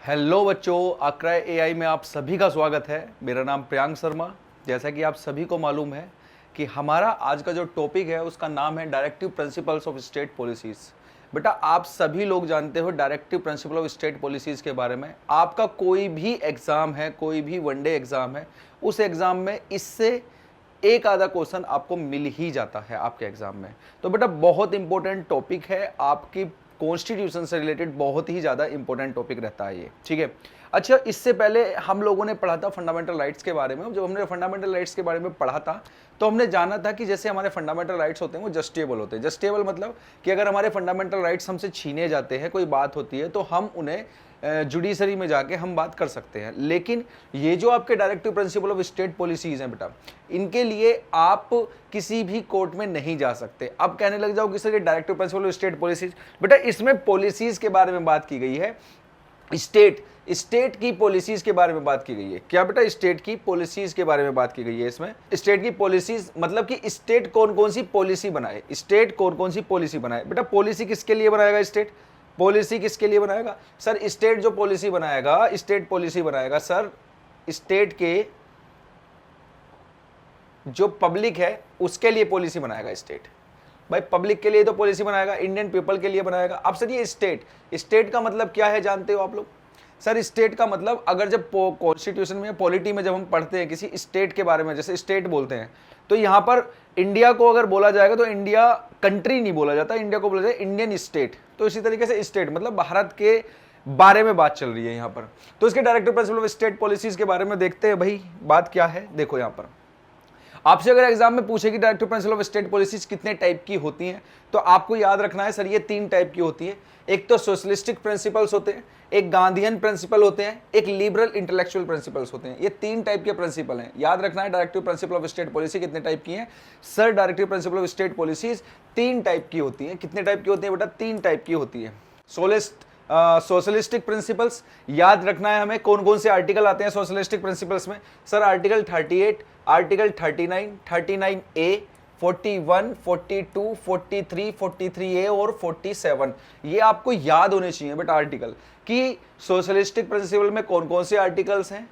Hello बच्चों, अक्राई AI में आप सभी का स्वागत है। मेरा नाम प्रियांक शर्मा। जैसा कि आप सभी को मालूम है कि हमारा आज का जो टॉपिक है उसका नाम है directive principles of state policies. बेटा, आप सभी लोग जानते हो directive principle of state policies के बारे में। आपका कोई भी एग्जाम है, कोई भी वनडे एग्जाम है, उस एग्जाम में इससे एक आधा क्वेश्चन आपको मिल ही जाता है आपके एग्जाम में। तो बेटा, बहुत इंपॉर्टेंट टॉपिक है, आपकी कॉन्स्टिट्यूशन से रिलेटेड बहुत ही ज़्यादा इंपॉर्टेंट टॉपिक रहता है ये, ठीक है। अच्छा, इससे पहले हम लोगों ने पढ़ा था फंडामेंटल राइट्स के बारे में। जब हमने फंडामेंटल राइट्स के बारे में पढ़ा था तो हमने जाना था कि जैसे हमारे फंडामेंटल राइट्स होते हैं वो जस्टिएबल होते हैं। जस्टिएबल मतलब कि अगर हमारे फंडामेंटल राइट्स हमसे छीने जाते हैं, कोई बात होती है, तो हम उन्हें जुडिशरी में जाके हम बात कर सकते हैं। लेकिन ये जो आपके directive principle of state policies हैं बेटा, इनके लिए आप किसी भी कोर्ट में नहीं जा सकते। अब कहने लग जाओ कि सर ये directive principle of state policies, बेटा इसमें पॉलिसीज के बारे में बात की गई है। स्टेट की पॉलिसीज के बारे में बात की गई है। क्या बेटा? स्टेट की पॉलिसीज के बारे में बात की गई है। इसमें स्टेट की पॉलिसीज मतलब कि स्टेट कौन कौन सी पॉलिसी बनाए, स्टेट कौन कौन सी पॉलिसी बनाए। बेटा, पॉलिसी किसके लिए बनाएगा स्टेट? पॉलिसी किसके लिए बनाएगा सर? स्टेट जो पॉलिसी बनाएगा, स्टेट पॉलिसी बनाएगा सर, स्टेट के जो पब्लिक है उसके लिए पॉलिसी बनाएगा स्टेट। भाई, पब्लिक के लिए तो पॉलिसी बनाएगा, इंडियन पीपल के लिए बनाएगा। अब सर ये स्टेट का मतलब क्या है जानते हो आप लोग? सर स्टेट का मतलब, अगर जब कॉन्स्टिट्यूशन में, पॉलिटी में जब हम पढ़ते हैं किसी स्टेट के बारे में, जैसे स्टेट बोलते हैं, तो यहाँ पर इंडिया को अगर बोला जाएगा तो इंडिया कंट्री नहीं बोला जाता, इंडिया को बोला जाए इंडियन स्टेट। तो इसी तरीके से स्टेट मतलब भारत के बारे में बात चल रही है यहाँ पर। तो इसके directive principle of state policies के बारे में देखते हैं। भाई बात क्या है, देखो यहाँ पर आपसे अगर एग्जाम में पूछे कि directive principle of state policies कितने टाइप की होती हैं, तो आपको याद रखना है सर ये 3 टाइप की होती है। एक तो सोशलिस्टिक प्रिंसिपल्स होते हैं, एक गांधीयन प्रिंसिपल होते हैं, एक लिबरल इंटेलेक्चुअल प्रिंसिपल्स होते हैं। ये 3 टाइप के प्रिंसिपल हैं। याद रखना है directive principle of state policy कितने टाइप की है sir? Directive principle of state policies 3 type की होती है। कितने टाइप की होती है बेटा? 3 टाइप की होती है। सोशलिस्टिक प्रिंसिपल्स, याद रखना है हमें कौन कौन से आर्टिकल आते हैं सोशलिस्टिक प्रिंसिपल्स में sir? Article 38, article 39, 39A, 41, 42, 43, 43A और 47। ये आपको याद होने चाहिए बेटा आर्टिकल, कि सोशलिस्टिक प्रिंसिपल में कौन कौन से आर्टिकल्स हैं।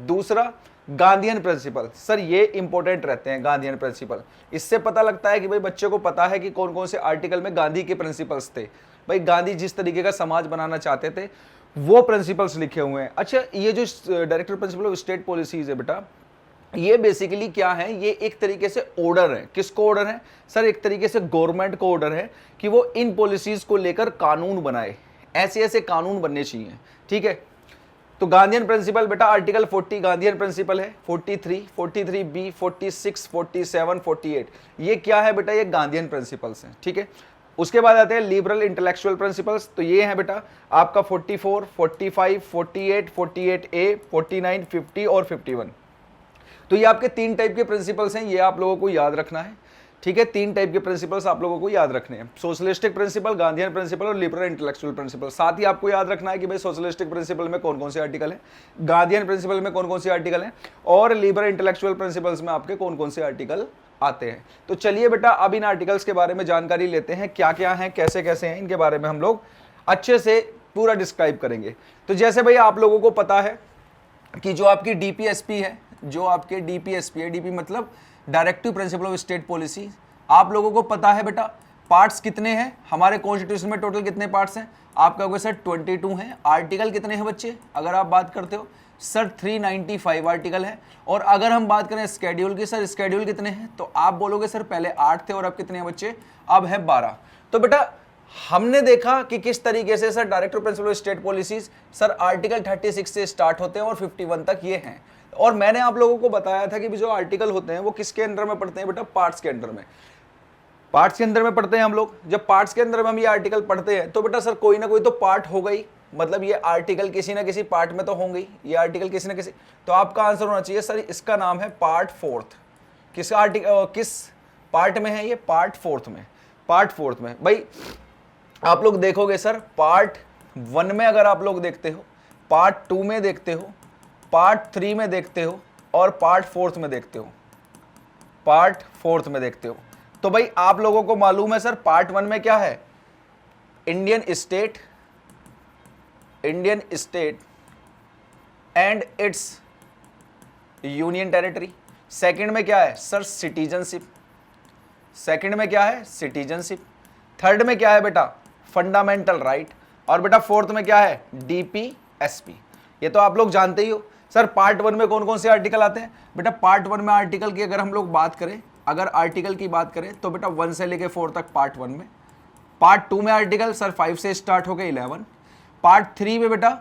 दूसरा, गांधीयन प्रिंसिपल, सर ये इंपॉर्टेंट रहते हैं गांधीयन प्रिंसिपल। इससे पता लगता है कि भाई बच्चे को पता है कि कौन कौन से आर्टिकल में गांधी के प्रिंसिपल्स थे। भाई गांधी जिस तरीके का समाज बनाना चाहते थे वो प्रिंसिपल्स लिखे हुए हैं। अच्छा, ये जो directive principle of state policies है बेटा, ये बेसिकली क्या है? ये एक तरीके से ऑर्डर है। किसको ऑर्डर है सर? एक तरीके से गवर्नमेंट को ऑर्डर है कि वो इन पॉलिसीज को लेकर कानून बनाए। ऐसे ऐसे कानून बनने चाहिए, ठीक है। तो गांधीयन प्रिंसिपल बेटा आर्टिकल 40 गांधीयन प्रिंसिपल है, 43, 43B, 46, 47, 48, ये क्या है बेटा? ये गांधीयन प्रिंसिपल्स हैं, ठीक है। उसके बाद आते हैं लिबरल इंटेलेक्चुअल प्रिंसिपल्स। तो ये है बेटा आपका 44, 45, 48, 48A, 49, 50 और 51। तो ये आपके 3 टाइप के प्रिंसिपल्स हैं, ये आप लोगों को याद रखना है, ठीक है। 3 टाइप के प्रिंसिपल्स आप लोगों को याद रखने हैं, सोशलिस्टिक प्रिंसिपल, गांधीयन प्रिंसिपल और लिबरल इंटेलेक्चुअल प्रिंसिपल। साथ ही आपको याद रखना है कि भाई सोशलिस्टिक प्रिंसिपल में कौन कौन से आर्टिकल हैं, गांधीयन प्रिंसिपल में कौन कौन से आर्टिकल हैं, और लिबरल इंटेलेक्चुअल प्रिंसिपल्स में आपके कौन कौन से आर्टिकल आते हैं। तो चलिए बेटा अब इन आर्टिकल्स के बारे में जानकारी लेते हैं, क्या क्या है, कैसे कैसे हैं, इनके बारे में हम लोग अच्छे से पूरा डिस्क्राइब करेंगे। तो जैसे भाई आप लोगों को पता है कि जो आपकी डीपीएसपी है, जो आपके डीपीएसपी है, डीपी मतलब directive principle of state policy, आप लोगों को पता है बेटा पार्ट्स कितने हैं हमारे कॉन्स्टिट्यूशन में? टोटल कितने पार्ट्स हैं? आप कहोगे सर 22 हैं। आर्टिकल कितने हैं बच्चे अगर आप बात करते हो? सर 395 आर्टिकल है। और अगर हम बात करें स्केड्यूल की, सर स्केड्यूल कितने हैं? तो आप बोलोगे सर पहले 8 थे और अब कितने हैं बच्चे? अब है 12। तो बेटा हमने देखा कि किस तरीके से sir directive principle of state policies sir article 36 से स्टार्ट होते हैं और 51 तक ये हैं। और मैंने आप लोगों को बताया था कि जो आर्टिकल होते हैं वो किसके अंडर में पढ़ते हैं बेटा? पार्ट्स के अंडर में। पार्ट्स के अंदर में पढ़ते हैं हम लोग। जब पार्ट्स के अंदर में हम ये आर्टिकल पढ़ते हैं तो बेटा सर कोई ना कोई तो पार्ट हो गई, मतलब ये आर्टिकल किसी ना किसी पार्ट में तो होंगे, ये आर्टिकल किसी ना किसी। तो आपका आंसर होना चाहिए सर इसका नाम है पार्ट 4। किस आर्टिकल, किस पार्ट में है ये? पार्ट 4 में। पार्ट 4 में भाई आप लोग देखोगे सर पार्ट 1 में अगर आप लोग देखते हो, पार्ट 2 में देखते हो, पार्ट 3 में देखते हो और पार्ट 4 में देखते हो, पार्ट 4 में देखते हो। तो भाई आप लोगों को मालूम है सर पार्ट 1 में क्या है? Indian state, Indian state and it's union territory. Second में क्या है सर सिटीजनशिप, सेकंड में क्या है सिटीजनशिप। थर्ड में क्या है बेटा फंडामेंटल राइट। और बेटा फोर्थ में क्या है डीपीएसपी। ये तो आप लोग जानते ही हो। सर पार्ट 1 में कौन कौन से आर्टिकल आते हैं बेटा? पार्ट 1 में आर्टिकल की अगर हम लोग बात करें, अगर आर्टिकल की बात करें तो बेटा 1 से लेके 4 तक पार्ट 1 में। पार्ट 2 में आर्टिकल सर 5 से स्टार्ट हो गए 11। पार्ट 3 में बेटा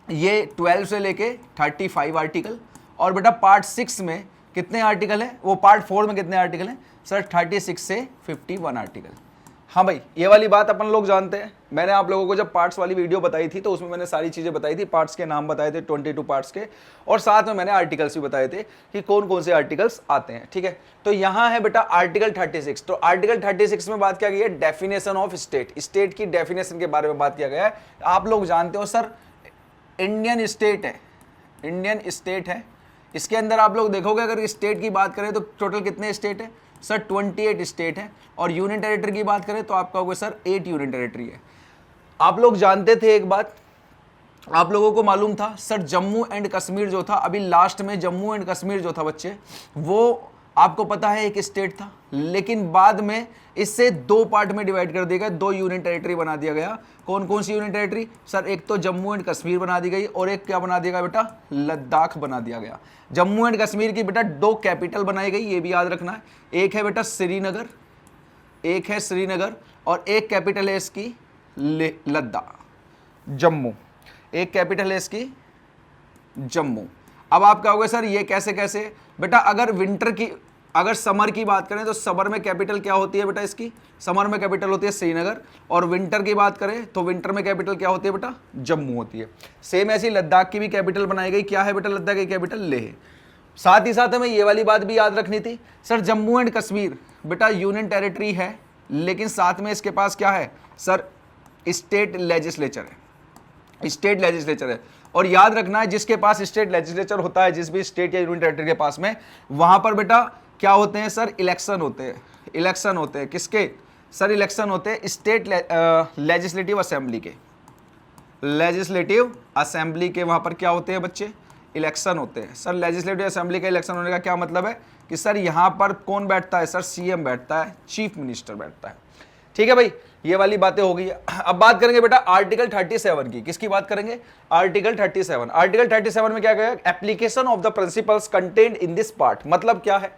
ये 12 से लेके 35 आर्टिकल। और बेटा पार्ट 6 में कितने आर्टिकल है? वो पार्ट 4 में कितने आर्टिकल हैं सर? 36 से 51 आर्टिकल। हाँ भाई ये वाली बात अपन लोग जानते हैं। मैंने आप लोगों को जब पार्ट्स वाली वीडियो बताई थी तो उसमें मैंने सारी चीजें बताई थी, पार्ट्स के नाम बताए थे 22 पार्ट्स के, और साथ में मैंने आर्टिकल्स भी बताए थे कि कौन कौन से आर्टिकल्स आते हैं। ठीक है, तो यहाँ है बेटा आर्टिकल 36। तो आर्टिकल 36 में बात क्या गई है? डेफिनेशन ऑफ स्टेट, स्टेट की डेफिनेशन के बारे में बात किया गया है। आप लोग जानते हो सर इंडियन स्टेट है, इंडियन स्टेट है, इसके अंदर आप लोग देखोगे अगर स्टेट की बात करें तो टोटल कितने स्टेट है सर? 28 स्टेट है। और यूनियन टेरिटरी की बात करें तो आपका होगा सर 8 यूनियन टेरिटरी है। आप लोग जानते थे एक बात, आप लोगों को मालूम था सर जम्मू एंड कश्मीर जो था, अभी लास्ट में जम्मू एंड कश्मीर जो था बच्चे, वो आपको पता है एक स्टेट था, लेकिन बाद में इससे 2 पार्ट में डिवाइड कर दिया गया, 2 यूनियन टेरिटरी बना दिया गया। कौन कौन सी यूनियन टेरिटरी सर? एक तो जम्मू एंड कश्मीर बना दी गई और एक क्या बना दिया गया बेटा? लद्दाख बना दिया गया। जम्मू एंड कश्मीर की बेटा 2 कैपिटल बनाई गई, ये भी याद रखना है। एक है बेटा श्रीनगर, एक है श्रीनगर, और एक कैपिटल है इसकी लद्दाख, जम्मू। एक कैपिटल है इसकी जम्मू। अब आप कहोगे सर ये कैसे कैसे? बेटा अगर विंटर की, अगर समर की बात करें तो समर में कैपिटल क्या होती है बेटा इसकी? समर में कैपिटल होती है श्रीनगर। और विंटर की बात करें तो विंटर में कैपिटल क्या होती है बेटा? जम्मू होती है। सेम ऐसी लद्दाख की भी कैपिटल बनाई गई, क्या है बेटा लद्दाख की कैपिटल? लेह। साथ ही साथ हमें ये वाली बात भी याद रखनी थी सर, जम्मू एंड कश्मीर बेटा यूनियन टेरिटरी है, लेकिन साथ में इसके पास क्या है सर? स्टेट लेजिस्लेचर है, स्टेट लेजिस्लेचर है। और याद रखना है जिसके पास स्टेट लेजिस्लेचर होता है, जिस भी स्टेट या यूनियन टेरिटरी के पास में, वहां पर बेटा क्या होते हैं सर? इलेक्शन होते हैं। इलेक्शन होते हैं किसके सर? इलेक्शन होते हैं स्टेट लेजिस्लेटिव असेंबली के, लेजिस्लेटिव असेंबली के। वहां पर क्या होते हैं बच्चे? इलेक्शन होते हैं सर। लेजिस्लेटिव असेंबली का इलेक्शन होने का क्या मतलब है कि सर यहां पर कौन बैठता है सर? सीएम बैठता है, चीफ मिनिस्टर बैठता है। ठीक है भाई, ये वाली बातें हो गई। अब बात करेंगे बेटा आर्टिकल 37 की। किसकी बात करेंगे? आर्टिकल 37। आर्टिकल 37 में क्या कहेगा? Application of the principles contained in this part. मतलब क्या है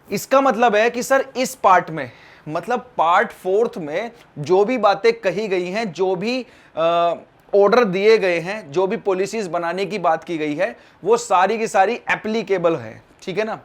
इसका? मतलब है कि सर इस पार्ट में, मतलब पार्ट 4 में जो भी बातें कही गई हैं, जो भी ऑर्डर दिए गए हैं, जो भी पॉलिसीज बनाने की बात की गई है, वो सारी की सारी एप्लीकेबल है। ठीक है ना?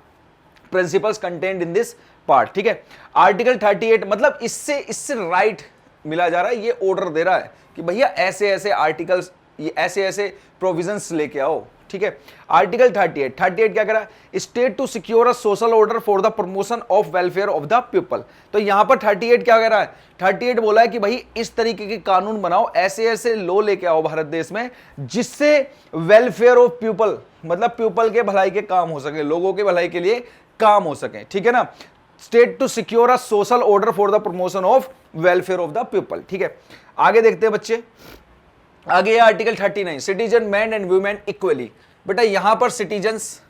Principles contained in this part. ठीक है, आर्टिकल 38 मतलब इससे राइट मिला जा रहा है, ये ऑर्डर दे रहा है कि भैया ऐसे ऐसे आर्टिकल्स, ये ऐसे ऐसे प्रोविजंस लेके आओ। ठीक है, आर्टिकल 38 क्या कह रहा है? State to secure a social order for the promotion of welfare of the people. तो यहां पर 38 क्या कह रहा है? 38 बोला है कि भाई इस तरीके के कानून बनाओ, ऐसे ऐसे लॉ लेके आओ भारत देश में, जिससे वेलफेयर ऑफ पीपल, मतलब पीपल के भलाई के काम हो सके, लोगों के भलाई के लिए काम हो सके। ठीक है ना? State to secure a social order for the promotion of welfare of the people. ठीक है, आगे देखते हैं बच्चे। आगे article 39 citizen man and women equally. बेटा यहां पर सिटीजन्स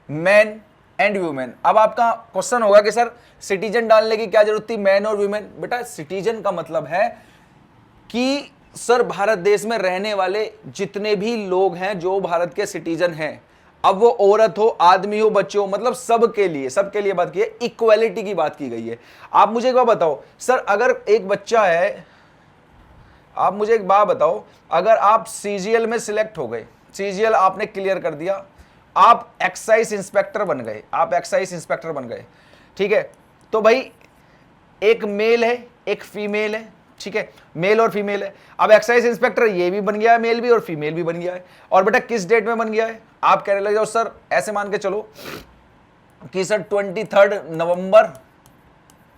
मैन एंड वुमेन। अब आपका क्वेश्चन होगा कि सर सिटीजन डालने की क्या जरूरत थी, मैन और वुमेन? बेटा सिटीजन का मतलब है कि सर भारत देश में रहने वाले जितने भी लोग हैं जो भारत के सिटीजन हैं, अब वो औरत हो, आदमी हो, बच्चे हो, मतलब सबके लिए बात की है, इक्वालिटी की बात की गई है। आप मुझे एक बात बताओ सर, अगर एक बच्चा है, आप मुझे एक बात बताओ, अगर आप सीजीएल में सिलेक्ट हो गए, सीजीएल आपने क्लियर कर दिया, आप एक्साइज इंस्पेक्टर बन गए, आप एक्साइज इंस्पेक्टर बन गए। ठीक है, तो भाई एक मेल है, एक फीमेल है। ठीक है, मेल और फीमेल है। अब एक्साइज इंस्पेक्टर ये भी बन गया है, मेल भी और फीमेल भी बन गया है। और बेटा किस डेट में बन गया है? आप कहने लग जाओ सर, ऐसे मान के चलो कि सर 23 नवंबर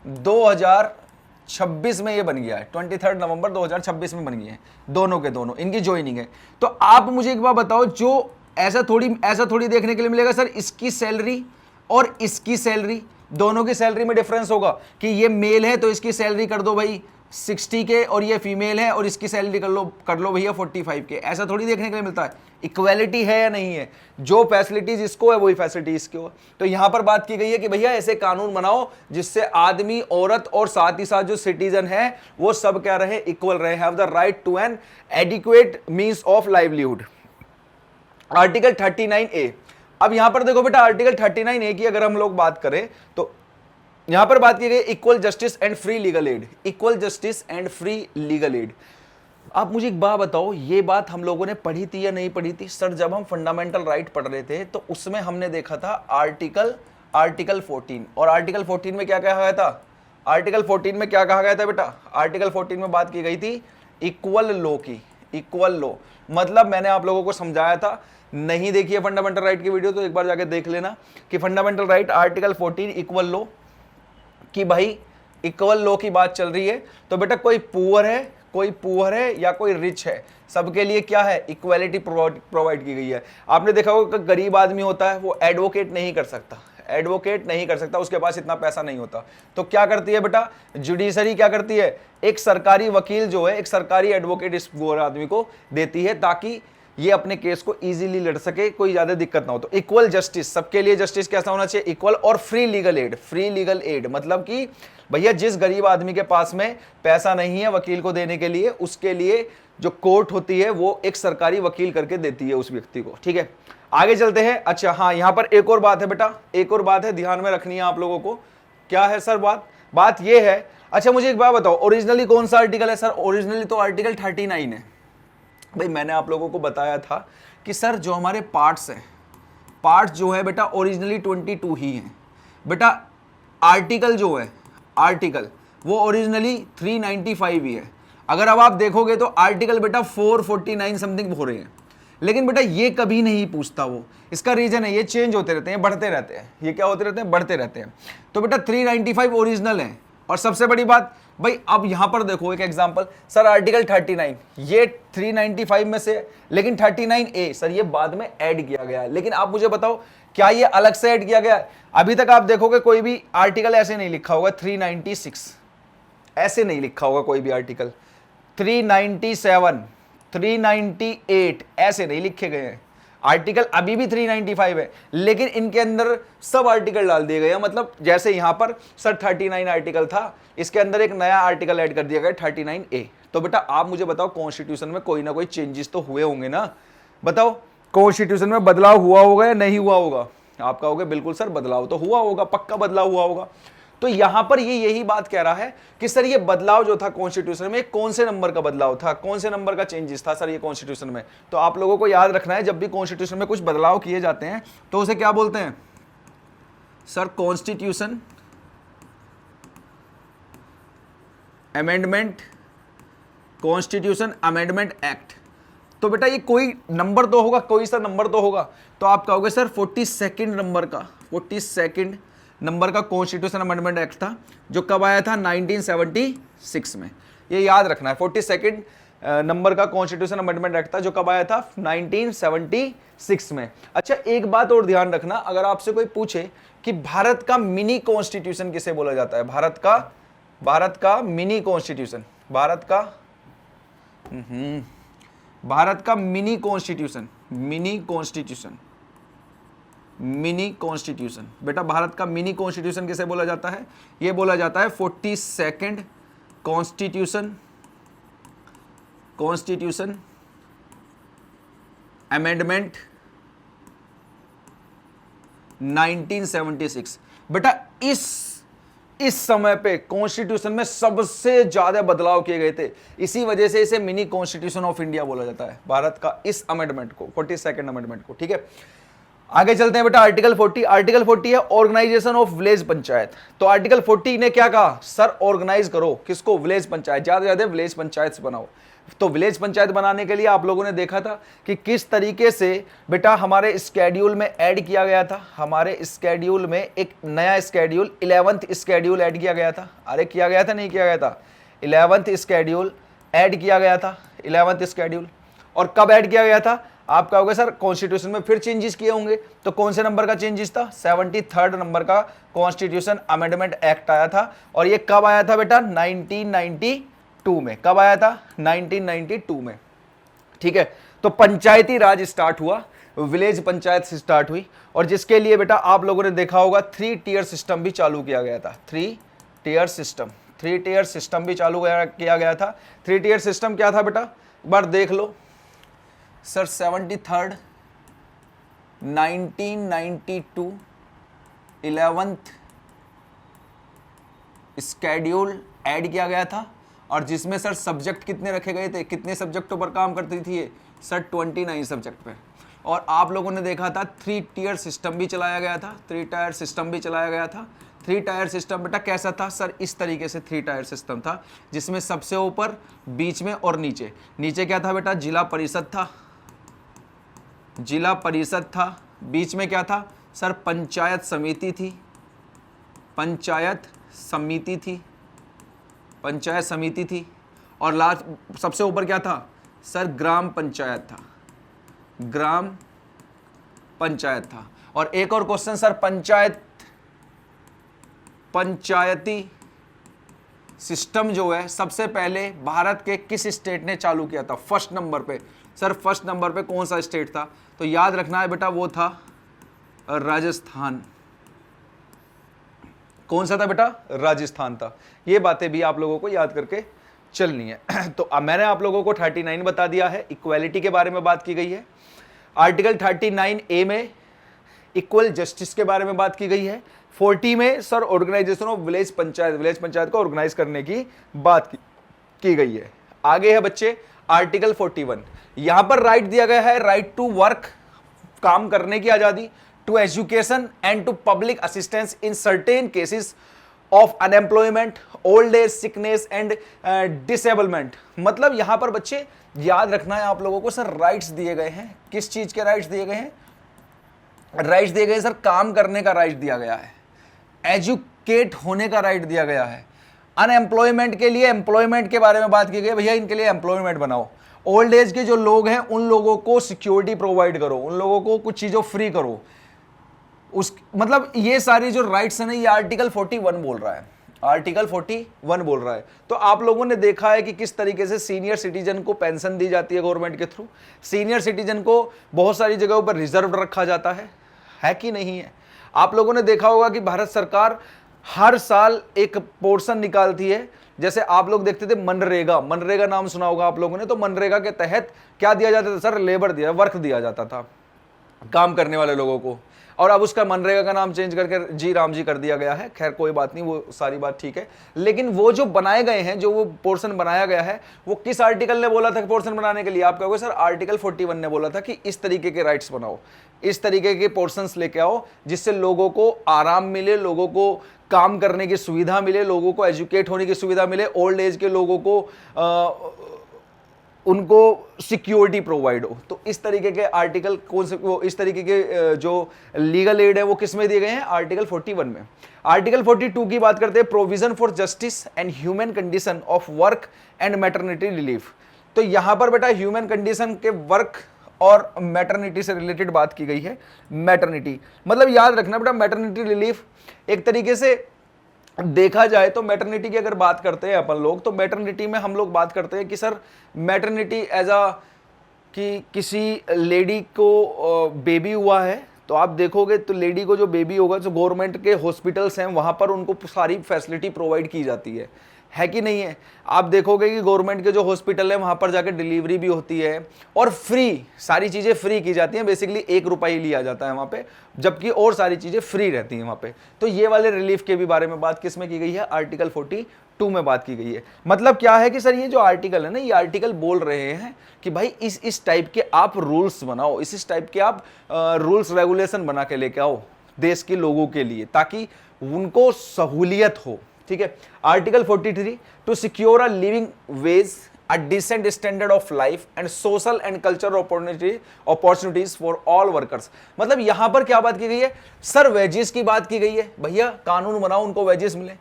2026 में ये बन गया है। 23 नवंबर 2026 में बन गया है, दोनों के दोनों इनकी ज्वाइनिंग है। तो आप मुझे एक बात बताओ, जो ऐसा थोड़ी देखने के लिए मिलेगा सर, इसकी सैलरी और इसकी सैलरी, दोनों की सैलरी में डिफरेंस होगा कि ये मेल है तो इसकी सैलरी कर दो भाई 60 के और ये फीमेल है और इसकी सैलरी कर लो भैया 45 के, ऐसा थोड़ी देखने के लिए मिलता है। इक्वालिटी है या नहीं है, जो फैसिलिटीज इसको है वही फैसिलिटी इसको है। तो यहां पर बात की गई है कि भैया ऐसे कानून बनाओ जिससे आदमी, औरत और साथ ही साथ जो सिटीजन है वो सब क्या रहे, इक्वल रहे, have the right to an adequate means of livelihood. Article 39A। अब यहां पर देखो बेटा, आर्टिकल 39A की अगर हम लोग बात करें तो यहां पर बात की गई equal justice and free legal aid, equal justice and free legal aid. आप मुझे एक बात बताओ, ये बात हम लोगों ने पढ़ी थी या नहीं पढ़ी थी? सर जब हम फंडामेंटल राइट पढ़ रहे थे तो उसमें हमने देखा था आर्टिकल 14, और आर्टिकल 14 में क्या कहा गया था? आर्टिकल 14 में क्या कहा गया था बेटा? आर्टिकल 14 में बात की गई थी इक्वल लॉ की, इक्वल लॉ। मतलब मैंने आप लोगों को समझाया था, नहीं देखी है फंडामेंटल राइट की वीडियो तो एक बार जाके देख लेना कि fundamental right article 14 equal law कि भाई इक्वल लॉ की बात चल रही है। तो बेटा कोई पुअर है या कोई रिच है, सबके लिए क्या है, इक्वालिटी प्रोवाइड की गई है। आपने देखा होगा कि गरीब आदमी होता है वो एडवोकेट नहीं कर सकता, उसके पास इतना पैसा नहीं होता। तो क्या करती है बेटा जुडिशरी, क्या करती है, एक सरकारी वकील जो है, एक सरकारी एडवोकेट इस पुअर आदमी को देती है ताकि ये अपने केस को इजीली लड़ सके, कोई ज्यादा दिक्कत ना हो। तो इक्वल जस्टिस, सबके लिए जस्टिस कैसा होना चाहिए, इक्वल। और free legal aid, free legal aid मतलब कि भैया जिस गरीब आदमी के पास में पैसा नहीं है वकील को देने के लिए, उसके लिए जो कोर्ट होती है वो एक सरकारी वकील करके देती है उस व्यक्ति को। ठीक है, आगे चलते हैं। अच्छा हाँ, यहां पर एक और बात है बेटा, एक और बात है ध्यान में रखनी है आप लोगों को। क्या है सर बात ये है। अच्छा मुझे एक बात बताओ, ओरिजिनली कौन सा आर्टिकल है? सर ओरिजिनली तो आर्टिकल 39 है। भाई मैंने आप लोगों को बताया था कि सर जो हमारे पार्ट्स हैं, पार्ट्स जो है बेटा ओरिजिनली 22 ही हैं बेटा। आर्टिकल जो है, आर्टिकल वो ओरिजिनली 395 ही है। अगर अब आप देखोगे तो आर्टिकल बेटा 449 समथिंग हो रहे हैं, लेकिन बेटा ये कभी नहीं पूछता वो। इसका रीजन है ये चेंज होते रहते हैं, बढ़ते रहते हैं। ये क्या होते रहते हैं, बढ़ते रहते हैं। तो बेटा 395 ओरिजिनल है। और सबसे बड़ी बात भाई, अब यहां पर देखो एक एग्जांपल, सर आर्टिकल 39 ये 395 में से, लेकिन 39A सर ये बाद में ऐड किया गया है। लेकिन आप मुझे बताओ क्या ये अलग से ऐड किया गया है? अभी तक आप देखोगे कोई भी आर्टिकल ऐसे नहीं लिखा होगा 396, ऐसे नहीं लिखा होगा कोई भी आर्टिकल। 397, 398 ऐसे नहीं लिखे गए हैं आर्टिकल। अभी भी 395 है, लेकिन इनके अंदर सब आर्टिकल डाल दिए गए हैं। मतलब जैसे यहां पर सर 39 आर्टिकल था, इसके अंदर एक नया आर्टिकल ऐड कर दिया गया 39A। तो बेटा आप मुझे बताओ कॉन्स्टिट्यूशन में कोई ना कोई चेंजेस तो हुए होंगे ना? बताओ कॉन्स्टिट्यूशन में बदलाव हुआ होगा या नहीं हुआ होगा? आप कहोगे बिल्कुल सर बदलाव तो हुआ होगा, पक्का बदलाव हुआ होगा। तो यहां पर ये यही बात कह रहा है कि सर ये बदलाव जो था कॉन्स्टिट्यूशन में, कौन से नंबर का बदलाव था, कौन से नंबर का चेंजेस था सर ये कॉन्स्टिट्यूशन में? तो आप लोगों को याद रखना है, जब भी कॉन्स्टिट्यूशन में कुछ बदलाव किए जाते हैं तो उसे क्या बोलते हैं sir? Constitution amendment, constitution amendment act. तो बेटा ये कोई नंबर तो होगा, कोई सा नंबर तो होगा। तो आप कहोगे सर 42 नंबर का, 42 नंबर का कॉन्स्टिट्यूशन अमेंडमेंट एक्ट था जो कब आया था? 1976 में। ये याद रखना है, 42 नंबर का कॉन्स्टिट्यूशन अमेंडमेंट एक्ट था जो कब आया था? 1976 में। अच्छा एक बात और ध्यान रखना, अगर आपसे कोई पूछे कि भारत का मिनी कॉन्स्टिट्यूशन किसे बोला जाता है, भारत का मिनी कॉन्स्टिट्यूशन, भारत का मिनी कॉन्स्टिट्यूशन, मिनी कॉन्स्टिट्यूशन बेटा भारत का मिनी कॉन्स्टिट्यूशन किसे बोला जाता है? ये बोला जाता है 42 कॉन्स्टिट्यूशन अमेंडमेंट 1976। बेटा इस समय पे कॉन्स्टिट्यूशन में सबसे ज्यादा बदलाव किए गए थे, इसी वजह से इसे मिनी कॉन्स्टिट्यूशन ऑफ इंडिया बोला जाता है, भारत का इस अमेंडमेंट को, 42 अमेंडमेंट को। ठीक है, आगे चलते हैं बेटा। आर्टिकल 40 है ऑर्गेनाइजेशन ऑफ विलेज पंचायत। तो आर्टिकल 40 ने क्या कहा सर? ऑर्गेनाइज करो किसको? विलेज पंचायत, ज्यादा से ज्यादा विलेज पंचायत बनाओ। तो विलेज पंचायत बनाने के लिए आप लोगों ने देखा था कि किस तरीके से बेटा हमारे स्केड्यूल में ऐड किया गया था। हमारे स्केड्यूल में एक नया स्केड्यूल 11th स्केड्यूल ऐड किया गया था। अरे किया गया था नहीं किया गया था? 11th स्केड्यूल ऐड किया गया था, 11th स्केड्यूल। और कब ऐड किया गया था? आप कहोगे सर कॉन्स्टिट्यूशन में फिर चेंजेस किए होंगे, तो कौन से नंबर का चेंजेस था? 73rd नंबर का कॉन्स्टिट्यूशन अमेंडमेंट एक्ट आया था। और ये कब आया था बेटा? 1990 1992 में। कब आया था? 1992 में। ठीक है, तो पंचायती राज स्टार्ट हुआ, विलेज पंचायत से स्टार्ट हुई, और जिसके लिए बेटा आप लोगों ने देखा होगा 3 टियर सिस्टम भी चालू किया गया था। 3 टियर सिस्टम भी चालू किया गया था। 3 टियर सिस्टम क्या था बेटा? एक बार देख लो sir. 73rd 1992 11th schedule add किया गया था, और जिसमें सर सब्जेक्ट कितने रखे गए थे? कितने सब्जेक्टों पर काम करती थी ये सर? 29 सब्जेक्ट पे। और आप लोगों ने देखा था 3 टियर सिस्टम भी चलाया गया था। 3 टायर सिस्टम भी चलाया गया था। 3 टायर सिस्टम बेटा कैसा था सर? इस तरीके से 3 टायर सिस्टम था, जिसमें सबसे ऊपर, बीच में और नीचे। नीचे क्या था बेटा? जिला परिषद था, जिला परिषद था। बीच में क्या था सर? पंचायत समिति थी, पंचायत समिति थी, पंचायत समिति थी। और लास्ट सबसे ऊपर क्या था सर? ग्राम पंचायत था, ग्राम पंचायत था। और एक और क्वेश्चन सर, पंचायती सिस्टम जो है सबसे पहले भारत के किस स्टेट ने चालू किया था? फर्स्ट नंबर पे सर, फर्स्ट नंबर पे कौन सा स्टेट था? तो याद रखना है बेटा, वो था राजस्थान। कौन सा था बेटा? राजस्थान था। ये बातें भी आप लोगों को याद करके चलनी है। तो अब मैंने आप लोगों को 39 बता दिया है, इक्वालिटी के बारे में बात की गई है। आर्टिकल 39A में इक्वल जस्टिस के बारे में बात की गई है। 40 में sir organisation of village panchayat को ऑर्गेनाइज करने की बात की गई है। आगे है बच्चे आर्टिकल 41। यहां पर राइट दिया गया है, राइट टू वर्क, काम करने की आजादी, to education and to public assistance in certain cases of unemployment, old age, sickness and disablement. मतलब यहां पर बच्चे याद रखना है आप लोगों को सर, राइट्स दिए गए हैं। किस चीज के राइट्स दिए गए हैं? राइट्स दिए गए सर, काम करने का राइट दिया गया है, एजुकेट होने का राइट दिया गया है। अनएम्प्लॉयमेंट के लिए एम्प्लॉयमेंट के बारे में बात की गई, भैया इनके लिए एम्प्लॉयमेंट बनाओ। ओल्ड एज के जो लोग हैं उन लोगों को सिक्योरिटी प्रोवाइड करो, उन लोगों को कुछ चीजों फ्री करो। उस मतलब ये सारी जो राइट्स है ना, ये आर्टिकल 41 बोल रहा है, आर्टिकल 41 बोल रहा है। तो आप लोगों ने देखा है कि किस तरीके से सीनियर सिटीजन को पेंशन दी जाती है गवर्नमेंट के थ्रू। सीनियर सिटीजन को बहुत सारी जगहों पर रिजर्व रखा जाता है कि नहीं है? आप लोगों ने देखा होगा कि भारत सरकार हर साल एक पोर्शन निकालती है। जैसे आप लोग देखते थे मनरेगा, मनरेगा नाम सुना होगा आप लोगों ने। तो मनरेगा के तहत क्या दिया जाता था सर? लेबर दिया, वर्क दिया जाता था काम करने वाले लोगों को। और अब उसका मनरेगा का नाम चेंज करके जी राम जी कर दिया गया है। खैर कोई बात नहीं, वो सारी बात ठीक है। लेकिन वो जो बनाए गए हैं, जो वो पोर्शन बनाया गया है, वो किस आर्टिकल ने बोला था पोर्शन बनाने के लिए? आप कहोगे सर आर्टिकल 41 ने बोला था कि इस तरीके के राइट्स बनाओ, इस तरीके के पोर्शंस लेके आओ, जिससे लोगों को आराम मिले, लोगों को काम करने की सुविधा मिले, लोगों को एजुकेट होने की सुविधा मिले, ओल्ड एज के लोगों को उनको सिक्योरिटी प्रोवाइड हो। तो इस तरीके के आर्टिकल कौन से, वो इस तरीके के जो लीगल एड है वो किस में दिए गए हैं? आर्टिकल 41 में। आर्टिकल 42 की बात करते हैं, provision for justice and human condition of work and maternity relief. तो यहां पर बेटा ह्यूमन कंडीशन के वर्क और मैटरनिटी से रिलेटेड बात की गई है। मैटरनिटी मतलब याद रखना बेटा, मैटरनिटी रिलीफ एक तरीके से देखा जाए तो मैटरनिटी की अगर बात करते हैं अपन लोग, तो मैटरनिटी में हम लोग बात करते हैं कि सर मैटरनिटी एज अ कि किसी लेडी को बेबी हुआ है, तो आप देखोगे तो लेडी को जो बेबी होगा, जो गवर्नमेंट के हॉस्पिटल्स हैं वहां पर उनको सारी फैसिलिटी प्रोवाइड की जाती है कि नहीं है? आप देखोगे कि गवर्नमेंट के जो हॉस्पिटल है वहां पर जाकर डिलीवरी भी होती है और फ्री, सारी चीजें फ्री की जाती हैं। बेसिकली 1 रुपया ही लिया जाता है वहां पे, जबकि और सारी चीजें फ्री रहती हैं वहां पे। तो ये वाले रिलीफ के भी बारे में बात किस में की गई है? आर्टिकल 42 में बात की गई है। मतलब क्या है कि सर ये जो आर्टिकल है ना, ये आर्टिकल बोल रहे हैं कि भाई इस टाइप के आप रूल्स बनाओ, इस टाइप के आप रूल्स रेगुलेशन बना के लेके आओ देश के लोगों के लिए, ताकि उनको सहूलियत हो। ठीक है। Article 43, to secure a living wage, a decent standard of life and social and cultural opportunities for all workers. मतलब यहां पर क्या बात की गई है सर? वेजेस की बात की गई है। भैया कानून बनाओ, उनको वेजेस मिले,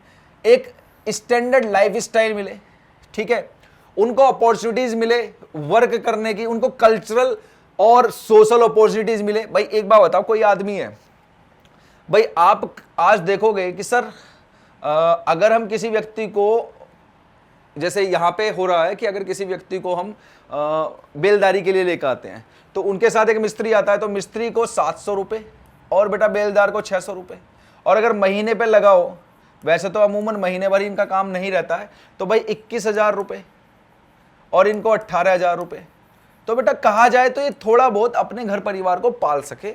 एक स्टैंडर्ड लाइफ स्टाइल मिले, ठीक है, उनको अपॉर्चुनिटीज मिले वर्क करने की, उनको कल्चरल और सोशल अपॉर्चुनिटीज मिले। भाई एक बात बताओ, कोई आदमी है भाई, आप आज देखोगे कि सर अगर हम किसी व्यक्ति को जैसे यहाँ पे हो रहा है कि अगर किसी व्यक्ति को हम बेलदारी के लिए लेकर आते हैं तो उनके साथ एक मिस्त्री आता है, तो मिस्त्री को 700 रुपये और बेटा बेलदार को 600 रुपये। और अगर महीने पे लगाओ, वैसे तो अमूमन महीने भर इनका काम नहीं रहता है, तो भाई 21,000 रुपये और इनको 18,000 रुपये। तो बेटा कहा जाए तो ये थोड़ा बहुत अपने घर परिवार को पाल सके,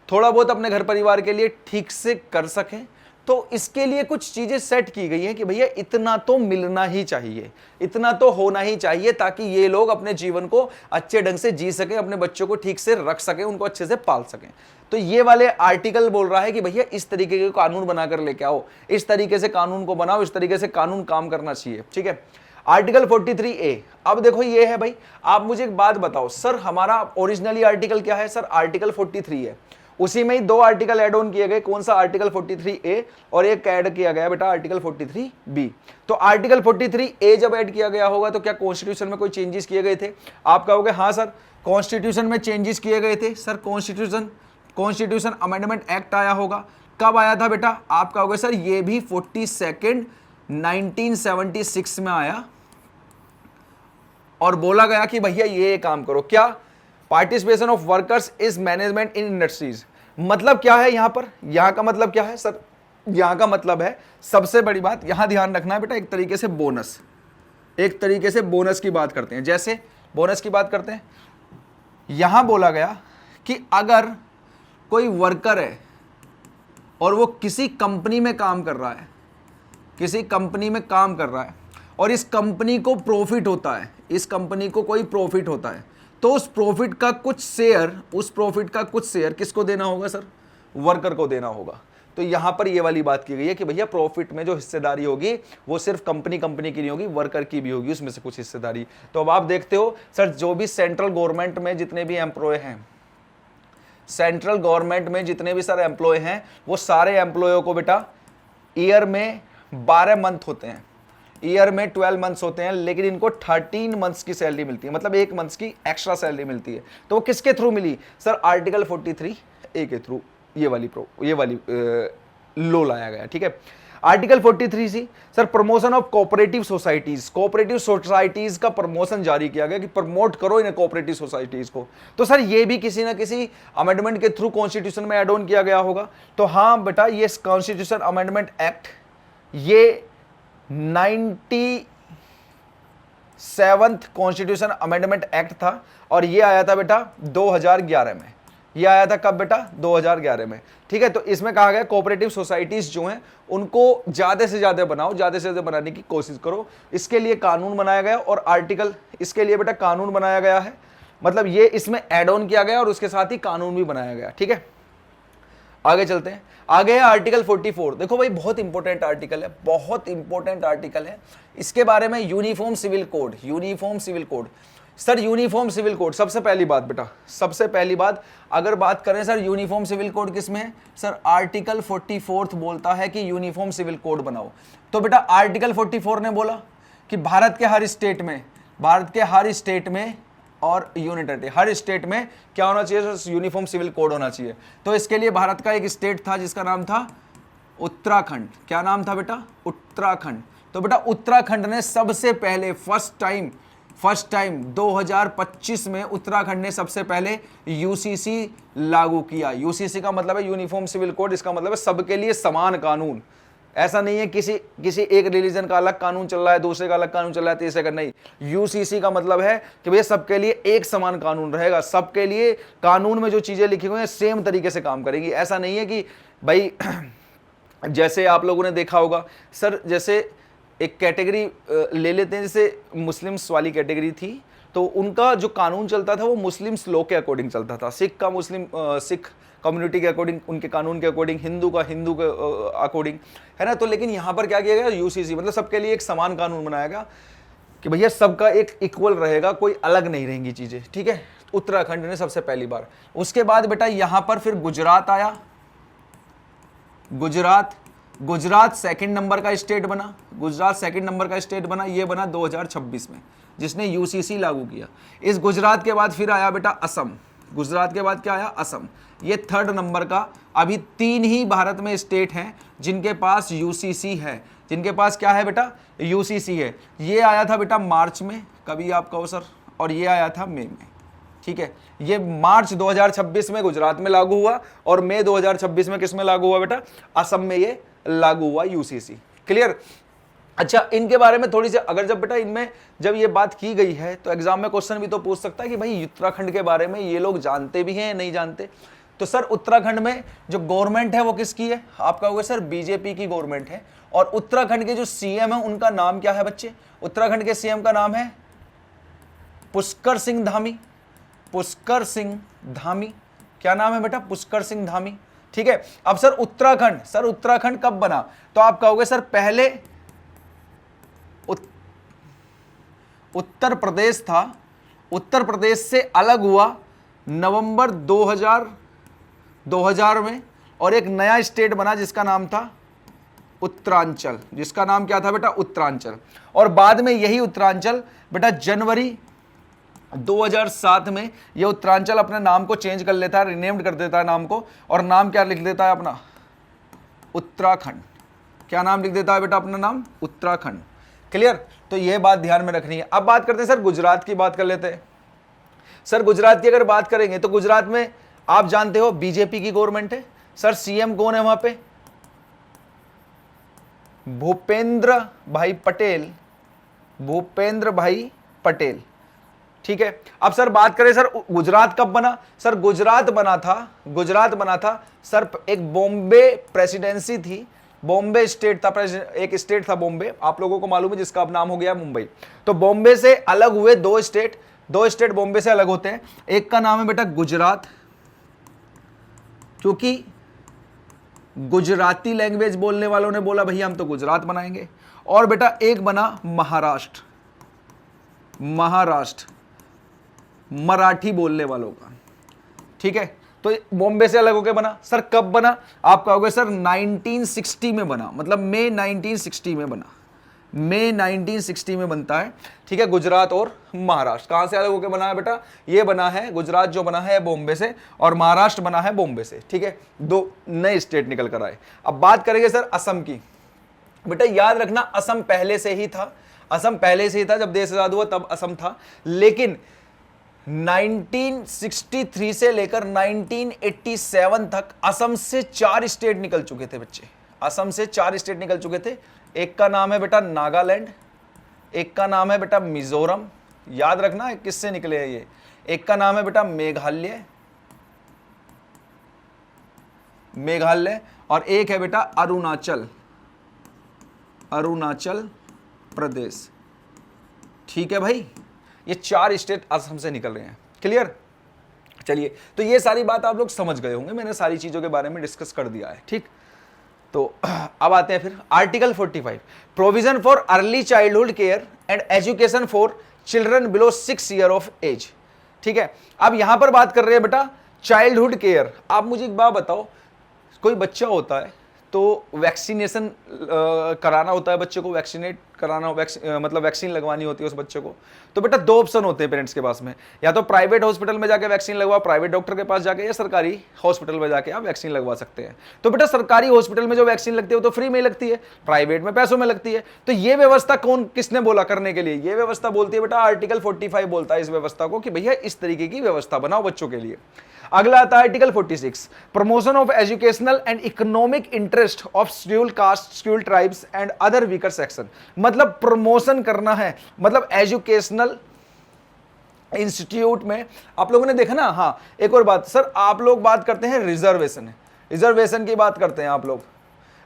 थोड़ा बहुत अपने घर परिवार के लिए ठीक से कर सकें, तो इसके लिए कुछ चीजें सेट की गई हैं कि भैया इतना तो मिलना ही चाहिए, इतना तो होना ही चाहिए, ताकि ये लोग अपने जीवन को अच्छे ढंग से जी सकें, अपने बच्चों को ठीक से रख सकें, उनको अच्छे से पाल सकें। तो ये वाले आर्टिकल बोल रहा है कि भैया इस तरीके के कानून बनाकर लेके आओ, इस तरीके से कानून को बनाओ, इस तरीके से कानून काम करना चाहिए। ठीक है, आर्टिकल 43A। अब देखो ये है भाई, आप मुझे एक बात बताओ सर, हमारा ओरिजिनली आर्टिकल क्या है? सर आर्टिकल 43 है, उसी में ही 2 आर्टिकल ऐड ऑन किए गए। कौन सा? आर्टिकल 43A, और एक ऐड किया गया बेटा आर्टिकल 43B। तो आर्टिकल 43A जब ऐड किया गया होगा तो क्या कॉन्स्टिट्यूशन में कोई चेंजेस किए गए थे? आप कहोगे हाँ सर कॉन्स्टिट्यूशन में चेंजेस किए गए थे। सर कॉन्स्टिट्यूशन अमेंडमेंट एक्ट आया होगा, कब आया था बेटा? आप कहोगे सर ये भी 42 1976 में आया, और बोला गया कि भैया ये काम करो। क्या? Participation of workers is management in industries. मतलब क्या है यहाँ पर? यहाँ का मतलब क्या है सर? यहाँ का मतलब है, सबसे बड़ी बात यहाँ ध्यान रखना है बेटा, एक तरीके से बोनस, एक तरीके से बोनस की बात करते हैं। जैसे बोनस की बात करते हैं, यहां बोला गया कि अगर कोई वर्कर है और वो किसी कंपनी में काम कर रहा है, किसी कंपनी में काम कर रहा है, और इस कंपनी को प्रॉफिट होता है, इस कंपनी को कोई प्रॉफिट होता है, तो उस प्रॉफिट का कुछ शेयर, उस प्रॉफिट का कुछ शेयर किसको देना होगा सर? वर्कर को देना होगा। तो यहां पर ये वाली बात की गई है कि भैया प्रॉफिट में जो हिस्सेदारी होगी वो सिर्फ कंपनी की नहीं होगी, वर्कर की भी होगी, उसमें से कुछ हिस्सेदारी। तो अब आप देखते हो सर, जो भी सेंट्रल गवर्नमेंट में जितने भी एम्प्लॉय हैं, सेंट्रल गवर्नमेंट में जितने भी सर एम्प्लॉय हैं, वो सारे एम्प्लॉयों को बेटा ईयर में 12 मंथ होते हैं, ईयर में 12 मंथ्स होते हैं, लेकिन इनको 13 मंथ्स की सैलरी मिलती है, मतलब 1 मंथ्स की एक्स्ट्रा सैलरी मिलती है। तो वो किसके थ्रू मिली सर? आर्टिकल 43A के थ्रू ये वाली लो लाया गया। ठीक है, article 43C sir promotion of cooperative societies, cooperative societies का प्रमोशन जारी किया गया कि प्रमोट करो इन कोऑपरेटिव सोसाइटीज को। तो सर ये भी किसी ना किसी अमेंडमेंट के थ्रू कॉन्स्टिट्यूशन में एड ऑन किया गया होगा। तो हाँ बेटा, ये कॉन्स्टिट्यूशन अमेंडमेंट एक्ट ये 97th कॉन्स्टिट्यूशन अमेंडमेंट एक्ट था, और ये आया था बेटा 2011 में। ये आया था कब बेटा? 2011 में। ठीक है, तो इसमें कहा गया कोऑपरेटिव सोसाइटीज जो हैं उनको ज्यादा से ज्यादा बनाओ, ज्यादा से ज्यादा बनाने की कोशिश करो। इसके लिए कानून बनाया गया, और आर्टिकल इसके लिए बेटा कानून बनाया गया है, मतलब ये इसमें एड ऑन किया गया और उसके साथ ही कानून भी बनाया गया। ठीक है, आगे चलते हैं। आगे है आर्टिकल 44। देखो भाई बहुत इंपॉर्टेंट आर्टिकल है, बहुत इंपॉर्टेंट आर्टिकल है। इसके बारे में uniform civil code, uniform civil code. Sir uniform civil code, सबसे पहली बात बेटा, सबसे पहली बात अगर बात करें सर यूनिफॉर्म सिविल कोड किसमें है? सर आर्टिकल 44 बोलता है कि यूनिफॉर्म सिविल कोड बनाओ। तो बेटा आर्टिकल 44 ने बोला कि भारत के हर स्टेट में और यूनिटरी हर स्टेट में क्या होना चाहिए? यूनिफॉर्म सिविल कोड होना चाहिए। तो इसके लिए भारत का एक स्टेट था जिसका नाम था उत्तराखंड। क्या नाम था बेटा? उत्तराखंड। तो बेटा उत्तराखंड ने सबसे पहले फर्स्ट टाइम 2025 में उत्तराखंड ने सबसे पहले यूसीसी लागू किया। यूसीसी का मतलब है यूनिफॉर्म सिविल कोड, इसका मतलब है सबके लिए समान कानून। ऐसा नहीं है किसी एक रिलीजन का अलग कानून चल रहा है, दूसरे का अलग कानून चल रहा है, तीसरे का नहीं। यूसीसी का मतलब है कि भैया सबके लिए एक समान कानून रहेगा, सबके लिए कानून में जो चीजें लिखी हुई हैं सेम तरीके से काम करेगी। ऐसा नहीं है कि भाई जैसे आप लोगों ने देखा होगा सर, जैसे एक कैटेगरी ले लेते हैं, जैसे मुस्लिम्स वाली कैटेगरी थी, तो उनका जो कानून चलता था वो मुस्लिम्स लॉ के अकॉर्डिंग चलता था, सिख का सिख कम्युनिटी के अकॉर्डिंग, उनके कानून के अकॉर्डिंग, हिंदू के अकॉर्डिंग, है ना। तो लेकिन यहाँ पर क्या किया गया? यूसीसी मतलब सबके लिए एक समान कानून बनाया गया कि भैया सबका एक इक्वल रहेगा, कोई अलग नहीं रहेंगी चीजें। ठीक है, उत्तराखंड ने सबसे पहली बार। उसके बाद बेटा यहाँ पर फिर गुजरात आया। गुजरात सेकंड नंबर का स्टेट बना, गुजरात सेकंड नंबर का स्टेट बना, ये बना 2026 में, जिसने यूसीसी लागू किया। इस गुजरात के बाद फिर आया बेटा असम। गुजरात के बाद क्या आया, असम। ये थर्ड नंबर का। अभी 3 ही भारत में स्टेट हैं जिनके पास यूसीसी है, जिनके पास क्या है बेटा, यूसीसी है। ये आया था बेटा मार्च में, कभी आप कहो सर, और ये आया था मई में, ठीक है। ये मार्च 2026 में गुजरात में लागू हुआ और मई 2026 में किस में लागू हुआ बेटा, असम में ये लागू हुआ यूसीसी। क्लियर। अच्छा, इनके बारे में थोड़ी सी अगर जब बेटा इनमें जब ये बात की गई है तो एग्जाम में क्वेश्चन भी तो पूछ सकता है कि भाई उत्तराखंड के बारे में ये लोग जानते भी हैं या नहीं जानते। तो सर उत्तराखंड में जो गवर्नमेंट है वो किसकी है, आप कहोगे सर बीजेपी की गवर्नमेंट है। और उत्तराखंड के जो सीएम है उनका नाम क्या है बच्चे, उत्तराखंड के सीएम का नाम है पुष्कर सिंह धामी। पुष्कर सिंह धामी, क्या नाम है बेटा, पुष्कर सिंह धामी, ठीक है। अब सर उत्तराखंड कब बना, तो आप कहोगे सर पहले उत्तर प्रदेश था, उत्तर प्रदेश से अलग हुआ नवंबर 2000 में, और एक नया स्टेट बना जिसका नाम था उत्तरांचल, जिसका नाम क्या था बेटा, उत्तरांचल। और बाद में यही उत्तरांचल बेटा जनवरी 2007 में ये उत्तरांचल अपने नाम को चेंज कर लेता है, रिनेम्ड कर देता है नाम को, और नाम क्या लिख देता है अपना, उत्तराखंड। क्या नाम लिख देता है बेटा अपना नाम, उत्तराखंड। क्लियर। तो ये बात ध्यान में रखनी है। अब बात करते हैं सर गुजरात की, बात कर लेते हैं। सर गुजरात की अगर बात करेंगे तो गुजरात में आप जानते हो बीजेपी की गवर्नमेंट है। सर सीएम कौन है वहां पे, भूपेंद्र भाई पटेल, भूपेंद्र भाई पटेल, ठीक है। अब सर बात करें सर गुजरात कब बना, सर गुजरात बना था सर, एक बॉम्बे प्रेसिडेंसी थी, बॉम्बे स्टेट था, एक स्टेट था बॉम्बे, आप लोगों को मालूम है, जिसका अब नाम हो गया मुंबई। तो बॉम्बे से अलग हुए दो स्टेट बॉम्बे से अलग होते हैं। एक का नाम है बेटा गुजरात, क्योंकि गुजराती लैंग्वेज बोलने वालों ने बोला भैया हम तो गुजरात बनाएंगे। और बेटा एक बना महाराष्ट्र, मराठी बोलने वालों का, ठीक है। तो बॉम्बे से अलग होकर बना। सर कब बना, आप कहोगे सर 1960 में बना, मतलब मई 1960 में बना, मई 1960 में बनता है, ठीक है। गुजरात और महाराष्ट्र कहां से अलग होकर बना है बेटा, ये बना है गुजरात जो बना है बॉम्बे से, और महाराष्ट्र बना है बॉम्बे से, ठीक है। 2 नए स्टेट निकल कर आए। अब बात करेंगे सर असम की। बेटा याद रखना असम पहले से ही था, जब देश आजाद हुआ तब असम था, लेकिन 1963 से लेकर 1987 तक असम से 4 स्टेट निकल चुके थे बच्चे, असम से 4 स्टेट निकल चुके थे। एक का नाम है बेटा नागालैंड, एक का नाम है बेटा मिजोरम, याद रखना किससे निकले हैं ये। एक का नाम है बेटा मेघालय, और एक है बेटा अरुणाचल प्रदेश, ठीक है भाई। ये 4 स्टेट असम से निकल रहे हैं। क्लियर। चलिए, तो ये सारी बात आप लोग समझ गए होंगे, मैंने सारी चीजों के बारे में डिस्कस कर दिया है, ठीक। तो अब आते हैं फिर article 45, provision for early childhood care and education for children below 6 year of age, ठीक है। अब यहां पर बात कर रहे हैं बेटा चाइल्डहुड केयर। आप मुझे एक बात बताओ, कोई बच्चा होता है तो वैक्सीनेशन कराना होता है बच्चे को, वैक्सीनेट कराना, मतलब वैक्सीन लगवानी होती है उस बच्चे को। तो बेटा 2 ऑप्शन होते हैं पेरेंट्स के पास में, या तो प्राइवेट हॉस्पिटल में जाके वैक्सीन लगवा, प्राइवेट डॉक्टर के पास जाके, या सरकारी हॉस्पिटल में जाके आप वैक्सीन लगवा सकते हैं। तो बेटा सरकारी हॉस्पिटल में जो वैक्सीन लगती है वो तो फ्री में ही लगती है, प्राइवेट में पैसों में लगती है। तो ये व्यवस्था किसने बोला करने के लिए, ये व्यवस्था बोलती है बेटा आर्टिकल 45 बोलता है इस व्यवस्था को कि भैया इस तरीके की व्यवस्था बनाओ बच्चों के लिए। अगला आता है article 46, promotion of educational and economic interest of scheduled caste, scheduled tribes and other weaker section. मतलब प्रमोशन करना है, मतलब एजुकेशनल इंस्टीट्यूट में आप लोगों ने देखा ना। हाँ, एक और बात सर, आप लोग बात करते हैं रिजर्वेशन की बात करते हैं, आप लोग